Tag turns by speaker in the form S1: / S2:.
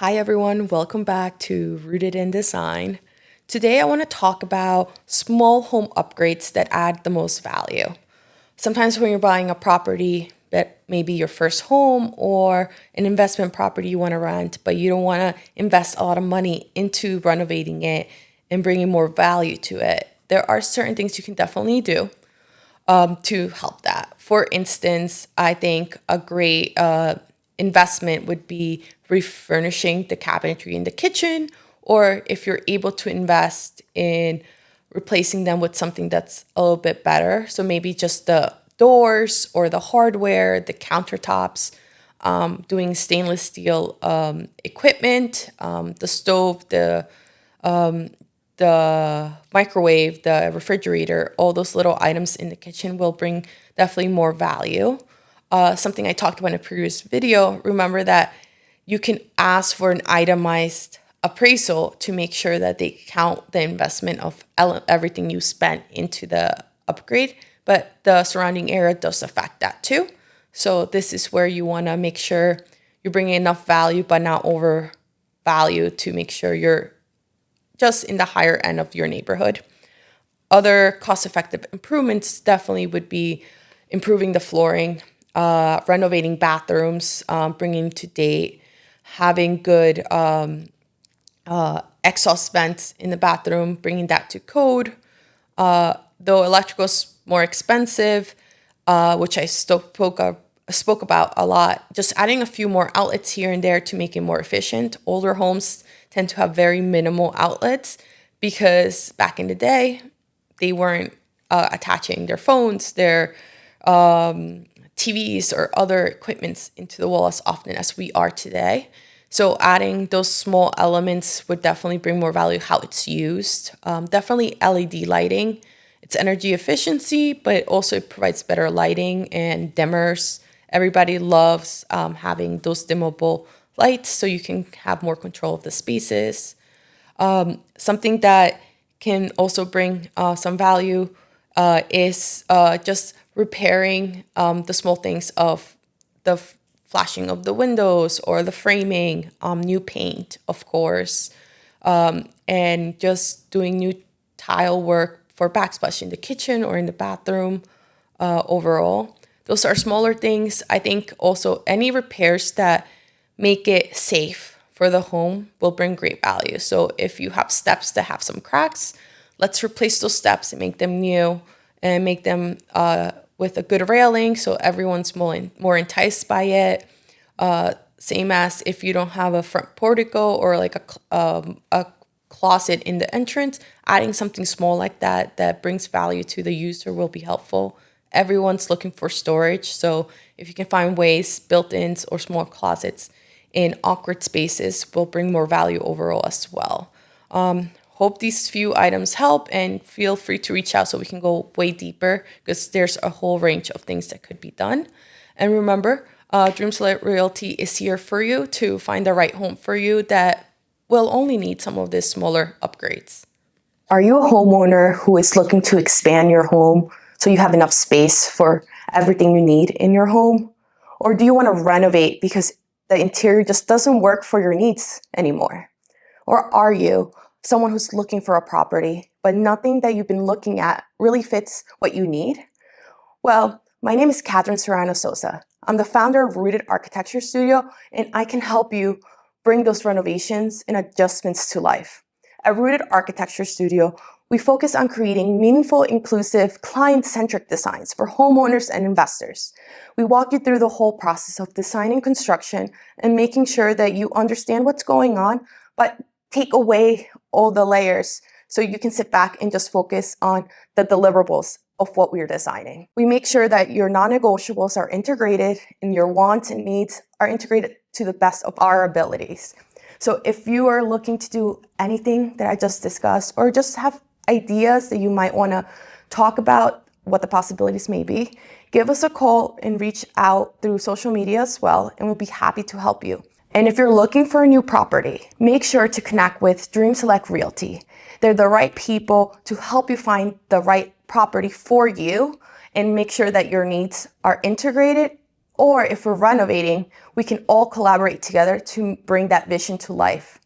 S1: Hi everyone, welcome back to Rooted in Design. Today I want to talk about small home upgrades that add the most value. Sometimes when you're buying a property that may be your first home or an investment property you want to rent, but you don't want to invest a lot of money into renovating it and bringing more value to it, there are certain things you can definitely do to help that. For instance, I think a great investment would be refurnishing the cabinetry in the kitchen, or if you're able to invest in replacing them with something that's a little bit better. So maybe just the doors or the hardware, the countertops, doing stainless steel equipment, the stove, the microwave, the refrigerator, all those little items in the kitchen will bring definitely more value. Something I talked about in a previous video, remember that you can ask for an itemized appraisal to make sure that they count the investment of everything you spent into the upgrade, but the surrounding area does affect that too. So this is where you want to make sure you're bringing enough value, but not overvalue to make sure you're just in the higher end of your neighborhood. Other cost-effective improvements definitely would be improving the flooring, renovating bathrooms, bringing to date, having good exhaust vents in the bathroom, bringing that to code. Though electrical is more expensive, which I spoke about a lot, just adding a few more outlets here and there to make it more efficient. Older homes tend to have very minimal outlets because back in the day, they weren't attaching their phones, their TVs, or other equipments into the wall as often as we are today. So adding those small elements would definitely bring more value how it's used. Definitely LED lighting. It's energy efficiency, but also it provides better lighting and dimmers. Everybody loves having those dimmable lights so you can have more control of the spaces. Something that can also bring some value is just repairing the small things of the flashing of the windows or the framing, new paint, of course, and just doing new tile work for backsplash in the kitchen or in the bathroom overall. Those are smaller things. I think also any repairs that make it safe for the home will bring great value. So if you have steps that have some cracks, let's replace those steps and make them new and make them with a good railing so everyone's more enticed by it. Same as if you don't have a front portico or like a closet in the entrance, adding something small like that brings value to the user will be helpful. Everyone's looking for storage, so if you can find ways, built-ins or small closets in awkward spaces will bring more value overall as well. Hope these few items help, and feel free to reach out so we can go way deeper because there's a whole range of things that could be done. And remember, Dream Select Realty is here for you to find the right home for you that will only need some of these smaller upgrades. Are you a homeowner who is looking to expand your home so you have enough space for everything you need in your home? Or do you want to renovate because the interior just doesn't work for your needs anymore? Or are you someone who's looking for a property, but nothing that you've been looking at really fits what you need? Well, my name is Katherine Serrano Sosa. I'm the founder of Rooted Architecture Studio, and I can help you bring those renovations and adjustments to life. At Rooted Architecture Studio, we focus on creating meaningful, inclusive, client-centric designs for homeowners and investors. We walk you through the whole process of design and construction and making sure that you understand what's going on, but take away all the layers so you can sit back and just focus on the deliverables of what we're designing. We make sure that your non-negotiables are integrated and your wants and needs are integrated to the best of our abilities. So if you are looking to do anything that I just discussed, or just have ideas that you might want to talk about what the possibilities may be, give us a call and reach out through social media as well, and we'll be happy to help you. And if you're looking for a new property, make sure to connect with Dream Select Realty. They're the right people to help you find the right property for you and make sure that your needs are integrated Or if we're renovating, we can all collaborate together to bring that vision to life.